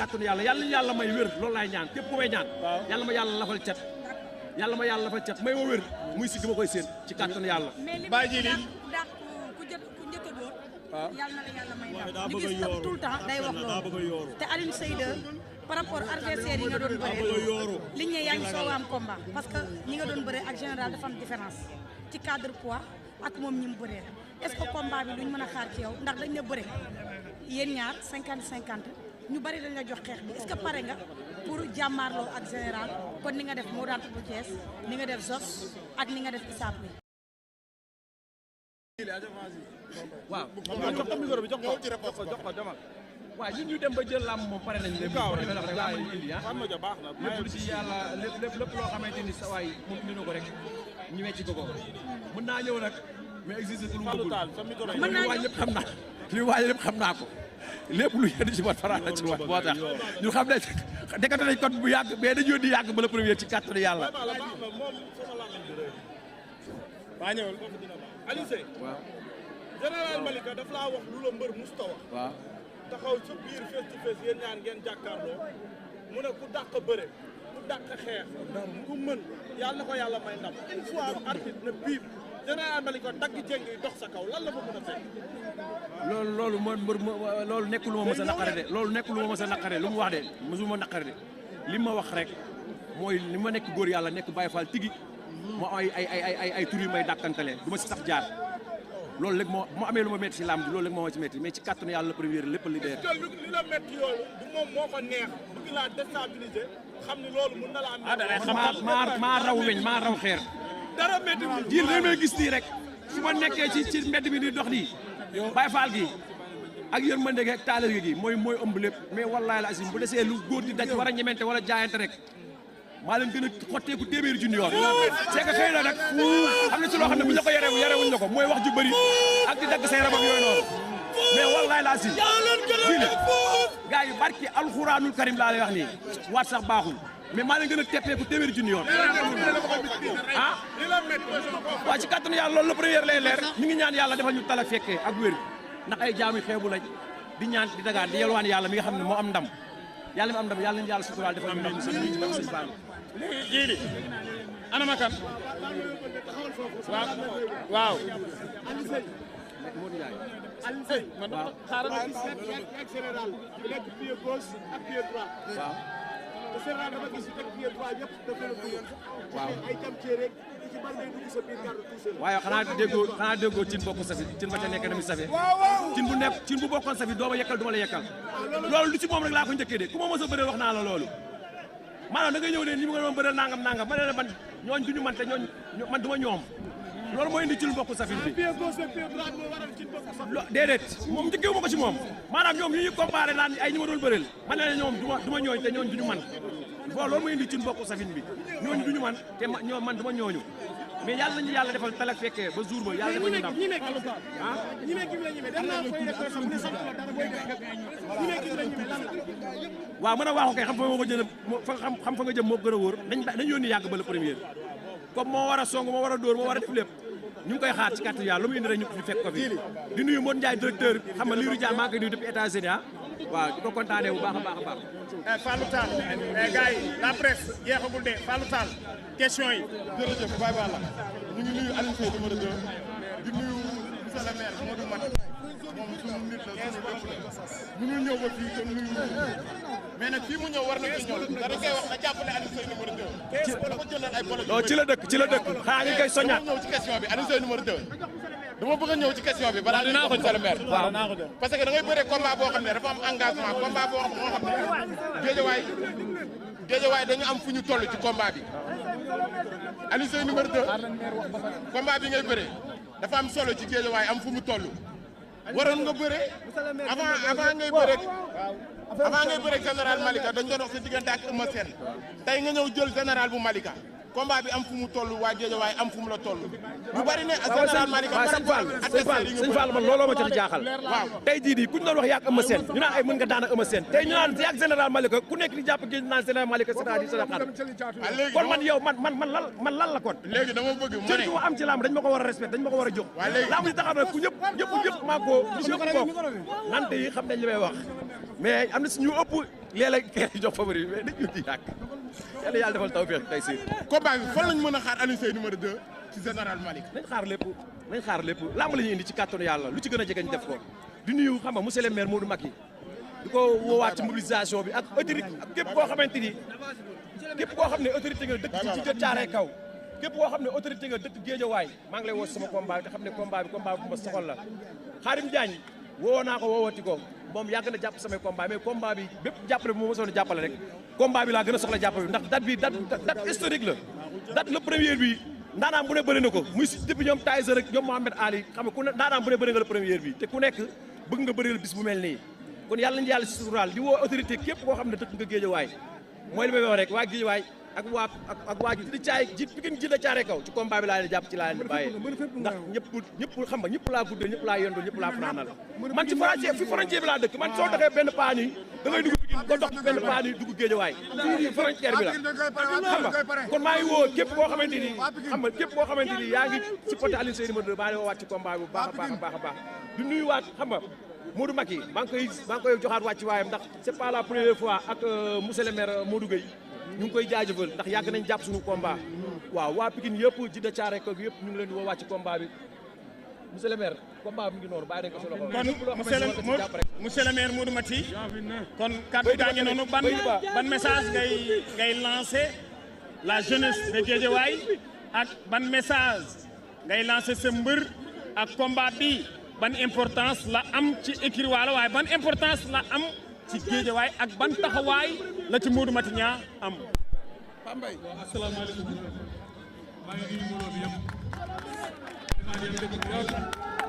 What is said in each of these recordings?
kàttanu yàlla yàlla ñu yàlla may wér loolu laay ñaan képp ku may ñaan yàlla ma yàlla lafal cat yàlla ma yàlla lafal cat may ma wér muy si gi ma koy séen ci kàttanu yàlla bàyyi ji li ndax ku njëkk a dóor yàlla na la yàlla may ndam ñu gis tout le temps day wax loolu te Alioune Seye par rapport adversaire yi nga doon bëree liñ ne yaa ngi soog a am combat parce que ñi nga doon bëree ak général dafa am différence ci cadre poids ak moom ñi mu bëree est-ce que combat bi luñ mën a xaar ci yow ndax dañ la bëre yéen ñaar 50-50 ñu bari dañ la jox xeex bi est-ce que pare nga pour jàmmaarloo ak général kon ni nga def moo daan bu Thiès ni nga def Zos ak ni nga def Issa Pouye. waaw jox ko micro bi jox ko demal waaw ñun ñu dem ba jël làmb moom pare nañ lépp rek làmb ñu indi lépp lu ci yàlla lépp loo xamante ni sa waay moom indi na ko rek ñu wecci ko mën naa ñëw nag mais existe lu mu bëggul mën naa ñëpp xam naa li waaj lépp xam naa ko lépp lu yëndi ci wat faral la ci wat moo tax ñu xam ne déggante nañ code bu yàgg mais dañu di yàgg ba la premier ci kàttanu yàlla waa ñëwal Alioune Seye waaw général Malika daf laa wax lu la mbër musta wax waaw taxaw sa biir face to face yéen ñaar ngeen jàkkaarloo mu ne ku dàq bëre ku dàq xeex ku mën yàlla na ko yàlla may ndam une fois arbitre ne biib général Malika dagg jéng yi dox sa kaw lan la fa mën a fekk loolu loolu nekkul lu ma mës a naqare de loolu nekkul lu ma mës a naqare lu mu wax de mësuma naqare de li ma wax rek mooy li ma nekk góor yàlla nekk Baye Fall tigi moo ay tur yu may dàkkantale du ma si sax jaar loolu léegi moo amee lu ma métti si làmb ji loolu léegi moo ma ci métti mais ci kàttanu yàlla première lépp li dee. li la métti loolu du moom moo ko neex bëgg laa déstabiliser xam ni loolu mun na laa maa raw weñ maa raw xeer dara métti ji li may gis nii rek su ma nekkee ci mbedd mi di dox nii Baye Fall gi ak yërmande gi ak taalibe gi mooy ëmb lépp mais wallaahi la asim bu desee lu góor di daj war a ñemente wala jaayante rek maa leen gën a xotteeku téeméeri junni yoon c'est que xëy na nag am na ci loo xam ne bu ñu la ko yarewuñ la ko mooy wax ju bëri ak di dagg say rabam yooyu noonu mais wallaahi la asim jili gars yi barki alxuraanul karim laa lay wax nii waat sax baaxul mais maa leen gën a teppeeku téeméeri junni yoon ah waaw ci kàttanu yàlla loolu la première lay leer ñu ngi ñaan yàlla defal ñu tala fekkee ak wér ndax ay jaamu xeebu lañ di ñaan di dagaan di yelwaan yàlla mi nga xam ne moo am ndam yàlla mi am ndam yàlla nañu yàlla suturaal defal ñu ndam ci baax ci baax jiili ana ma kan waaw Alioune Seye man xaaral ma gis ak général nekk pied gauche ak pied droit waaw te général dama gis teg pied droit yëpp dafa la bëggoon waaw ay jam cee rek ci bal day dugg sa biir carte touché waaye xanaa déggoo cin bokk safi cin ba ca nekk na mi safe cin bu bokkoon safi doo ma yekkal du ma la yekkal loolu lu ci moom rek laa ko njëkkee de ku ma mos a bëreel wax naa la loolu maanaam da ngay ñëw ne ñi nga doon bëreel nangam ma ne la man ñooñ duñu man te man du ma ñoom loolu mooy indi cin bokk safin bi déedéet moom njëkkewu ma ko ci moom maanaam ñoom ñu ñuy comparé naan ay ñi ma doon bëreel ma ne la ñoom du ma ñooñ te ñooñ duñu man bon loolu mooy indi cin bokk safin bi ñooñu duñu man te ñoom man du ma ñooñu mais yàlla nañu yàlla defal talak fekkee ba jour ba yàlla defal ñu ndam ah waaw mën a waaxu kay xam fa nga jël xam fa nga jëm moo gën a wóor dañ yónni yàgg ba la première comme moo war a song moo war a dóor moo war a def lépp ñu ngi koy xaar ci kàttan yàlla lu mu indi rek ñu fi fekk ko fi di nuyu Modou Ndiaye directeur xam nga Lirou Dia maa ngi koy nuyu depuis États-Unis ah waaw di ko kontaanee bu baax a baax a baax. Fallou Tall gars yi la presse jeexagul de Fallou Tall question yi. jërëjëf Baye Balla ñu ngi nuyu Alioune Seye numéro 2 di nuyu monsieur le maire Modou Mat moom suñu nit la suñu lépp la mënul ñëw ba fii te nuyu mais nag fii mu ñëw war na fi ñëw dara koy wax na jàppale Alioune Seye numéro 2 dafa jëlal ay bolo ci la dëkk xanaa ngi koy soññaat ñëw ci question bi Alioune Seye numéro 2 dama bëgg a ñëw ci question bi balaa dinaa ko monsieur le maire waaw parce que da ngay bëre combat boo xam ne dafa am engagement combat boo xam ne géejawaay dañu am fu ñu toll ci combat bi Alioune Seye numéro 2 combat bi ngay bëre dafa am solo ci géejawaay am fu mu toll waroon nga bëre avant ngay bëre général Malika dañ doon wax sa diggante ak Eumeu Sène tey nga ñëw jël général bu Malika combat bi am fu mu toll waa Géejawaay am fu mu la toll ñu bari ne général Malika sëñ Fall man looloo ma ci jaaxal waaw tey jii nii ku ñu doon wax yaag Eumeu Sène ñu naan ay mën nga daan ak Eumeu Sène tey ñu naan yaag général Malika ku nekk di jàpp géej naan général Malika c'est-à-dire kon man yow man lan la kon léegi dama bëgg mu ne am ci lamb dañ ma ko war a respect dañ ma ko war a jox lamb ci taxaw nag ku ñëpp maa ko ñëpp ko nante yi xam nañ li may wax mais am na si ñu ëpp léeg-léeg kii jox favori mais dañu ci yàq yàlla defal tawfeex tey si. combat bi fan lañ mën a xaar Alioune Seye numéro 2 ci général Malick. nañ xaar lépp lamb la ñuy indi ci kàttanu yàlla lu ci gën a jege ñu def ko di nuyu xam nga monsieur le maire Modou Macky di ko woowaat ci mobilisation bi ak autorité ak képp koo xamante ni képp koo xam ne autorité nga dëkk ci Thiaroye Kaw képp koo xam ne autorité nga dëkk Guédiawaye maa ngi lay woo sama combat bi te xam ne combat bi bu ma soxal la Khadim Diagne woo naa ko woowati ko moom yàgg na jàpp samay combat mais combat bi bépp jàppale bi moo mosoon a jàppale rek combat bi laa gën a soxla jàppale bi ndax date historique la date le premier bi ndaanaan bu ne bëri na ko muy si depuis ñoom Tyson rek ñoom Mohamed Ali xam nga ku ne ndaanaan bu ne bëri nga le premier bi te ku nekk bëgg nga bëri la bis bu mel nii kon yàlla nañu yàlla si suturaal di woo autorité képp koo xam ne dëkk nga Guédiawaye mooy li may wax rek waa Guédiawaye ak waa ji di caay ji Pikine ji da Thiaroye Kaw ci combat bi laa leen jàpp ci laa leen bàyyee ndax ñëpp xam nga ñëpp laa guddee ñëpp laa yendoo ñëpp laa fanaanal man ci frontière bi laa dëkk man soo doxee benn paan yi da ngay dugg Pikine nga dox benn paan yi dugg Guédiawaye fii frontière bi la xam nga kon maa ngi woo képp koo xamante ni xam nga képp koo xamante ni yaa ngi supporté Alioune Seye numéro 2 maa ngi woowaat ci combat bi bu baax a baax di nuyuwaat xam nga Modou Macky maa ngi koy joxaat wàcc waayam ndax c'est pas la première fois ak monsieur le maire Modou Gueye ñu ngi koy jaajëfal ndax yàgg nañ jàpp suñu combat waaw waa Pikine yëpp ji da Thiaroye Kaw yëpp ñu ngi leen di woo wàcc combat bi monsieur le maire combat bi mu ngi noonu bàyyi nañ ko sa loxo kon monsieur le maire Modou Macky kon kàddu gaa ngi noonu ban message ngay lancé la jeunesse de Guédiawaye ak ban message ngay lancé sa mbër ak combat bi ban importance la am ci écurie Walo waaye ban importance la am ci Guédiawaye ak ban taxawaay la ci Modou Macky ñaa am. Pambay asalaamaaleykum maa ngi nuyu mbooloo bi yëpp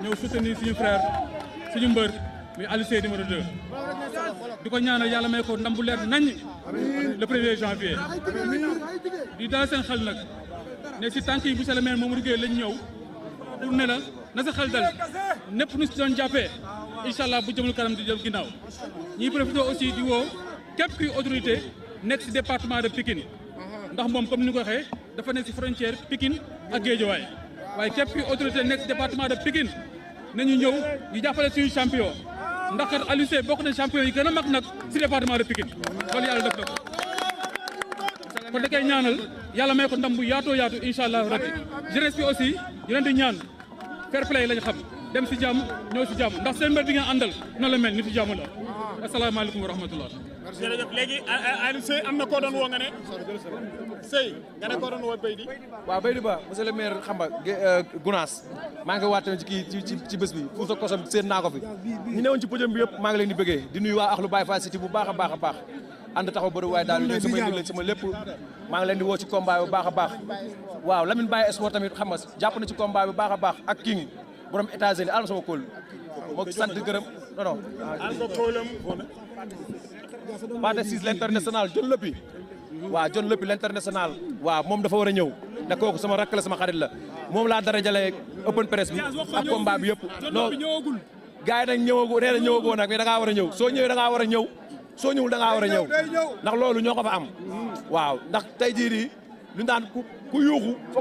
ñëw soutenir suñu frère suñu mbër muy Alioune Seye numéro 2 di ko ñaanal yàlla may ko ndam bu leer nañ le 1er janvier di dalal seen xel nag ne si tànk yi monsieur le maire Mamadou Gueye lañ ñëw pour ne la na sa xel dal népp nu si doon jàppee incha allah bu jëmul kanam di jëm ginnaaw ñuy profité aussi di woo képp kuy autorité nekk si département de Pikine ndax moom comme ni ko waxee dafa nekk si frontière Pikine ak Guédiawaye waaye képp kuy autorité nekk si département de Pikine nañu ñëw ñu jàppale suñu champion ndax kat Alioune Seye bokk na champion yi gën a mag nag si département de Pikine loolu yàlla def na ko kon da koy ñaanal yàlla may ko ndam bu yaatoo yaatu incha allah rabbi jeunesse bi aussi ñu leen di ñaan fair play lañ xam dem si jàmm ñëw si jàmm ndax seen mbir bi ngeen àndal noonu la mel nit si jàmm la asalaamaaleykum wa rahmatullah jërëjëf léegi Alioune Seye am na koo doon woo nga ne Seye nga ne koo doon woo Baydi waaw Baydi Ba monsieur le maire xam nga Gounass maa ngi waat tamit ci kii ci bés bi fu sa kosam seen naa ko fi ñu newoon ci podium bi yëpp maa ngi leen di bëggee di nuyu waa Akhlu Baye Fall City bu baax a baax a baax ànd taxaw bëri waaye daal léegi samay nit sama lépp maa ngi leen di woo ci combat bu baax a baax waaw Lamine Baye Sport tamit xam nga jàpp na ci combat bu baax a baax ak King borom États-Unis alma sama kóol moo ci sant gërëm non Pathé Ciss l'international John Lopy waaw John Lopy l'international waaw moom dafa war a ñëw te kooku sama rakk la sama xarit la moom laa dara jale open press bi ak combat bi yëpp non gars yi nag ñëwagoo nee na ñëwagoo nag mais da ngaa war a ñëw soo ñëwee da ngaa war a ñëw soo ñëwul da ngaa war a ñëw ndax loolu ñoo ko fa am waaw ndax tey jii nii lu daan ku yuuxu fa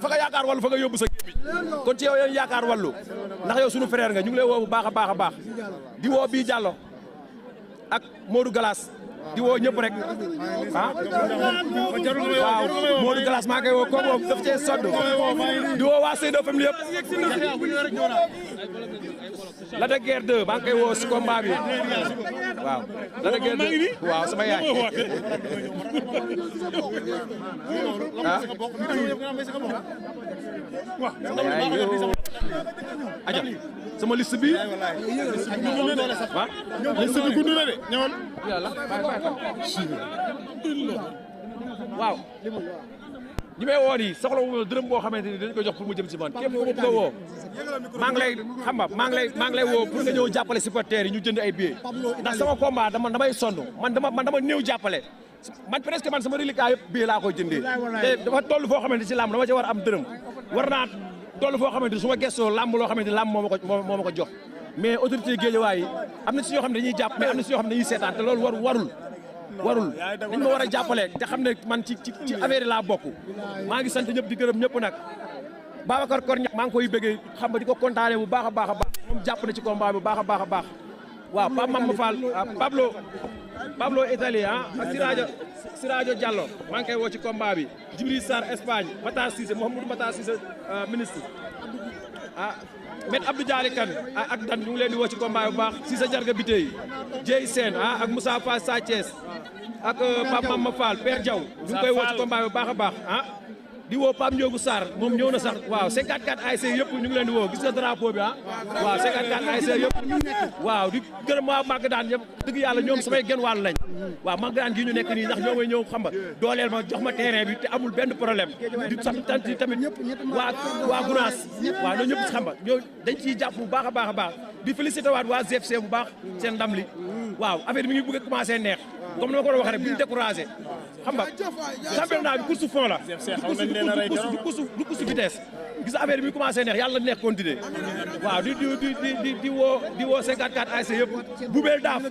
nga yaakaar wàllu fa nga yóbbu sa gémmiñ kon ci yow yéen yaakaar wàllu ndax yow sunu frère nga ñu ngi lay woo bu baax a baax a baax di woo bii Diallo ak Modou Galas di woo ñëpp rek ah waaw Modou Galas maa koy woo kooku moom daf cee sodd di woo waa Seydou famille yëpp la de guerre 2 maa ngi koy woo si combat bi waaw la de guerre 2 waaw sama yaay ah sama yaay yow aja sama liste bi waaw liste bi gudd na de ñëwal yàlla waaw ñi may woo nii soxla wu dërëm boo xamante ni dañ ko jox pour mu jëm si man képp ku ma bëgg a woo maa ngi lay xam nga maa ngi lay woo pour nga ñëw jàppale supporters yi ñu jënd ay billets ndax sama combat damay sonn man dama néew jàppale man presque man sama reliquat yëpp billet laa koy jëndee te dafa toll foo xamante si làmb dama ci war am dërëm war naa toll foo xamante su ma gëstoo làmb loo xamante làmb moo ma ko jox mais autorité Guédiawaye yi am na si ñoo xam ne dañuy jàpp mais am na si ñoo xam ne dañuy seetaan te loolu warul dañ ma war a jàppale te xam ne man ci affaire yi laa bokk maa ngi sant ñëpp di gërëm ñëpp nag Babacar Kor maa ngi koy bëggee xam nga di ko kontaane bu baax a baax a baax moom jàpp na ci combat bu baax a baax a baax waaw Pape Mama Fall Pablo Italie ak Sirajo Diallo maa ngi koy woo ci combat bi Djibril Sarr Espagne Matar Cissé Mouhamadou Matar Cissé ministre Maître Abdou Dialli Kane ak Dan ñu ngi leen di woo ci combat bu baax Cissé Jarga Bitey Dieye Sène ak Moussa Fass Sa Thiès ak Pape Mama Fall Père Diaw ñu ngi koy woo ci combat bu baax a baax di woo Pape Ndiogou Sarr moom ñëw na sax waaw 54 ASC yëpp ñu ngi leen di woo gis nga drapeau bi waaw 54 ASC yëpp waaw di gërëm waa Magadan yëpp dëgg yàlla ñoom samay genn wàll lañ waaw Magadan gi ñu nekk nii ndax ñoo may ñëw xam nga dooleel ma jox ma terrain bi te amul benn problème di sant tamit waa Gounass waaw ñoo ñëpp xam nga ñoo dañ ciy jàpp bu baax a baax di félicité waat waa GFC bu baax seen ndam li waaw affaire bi mi ngi bëgg a commencé neex comme ni ma ko waxee rek bu ñu découragé xam nga championnat bi course fond la du course vitesse gis affaire bi mi commencé neex yàlla neex continuer waaw di woo 54 ASC yëpp bu beel daaf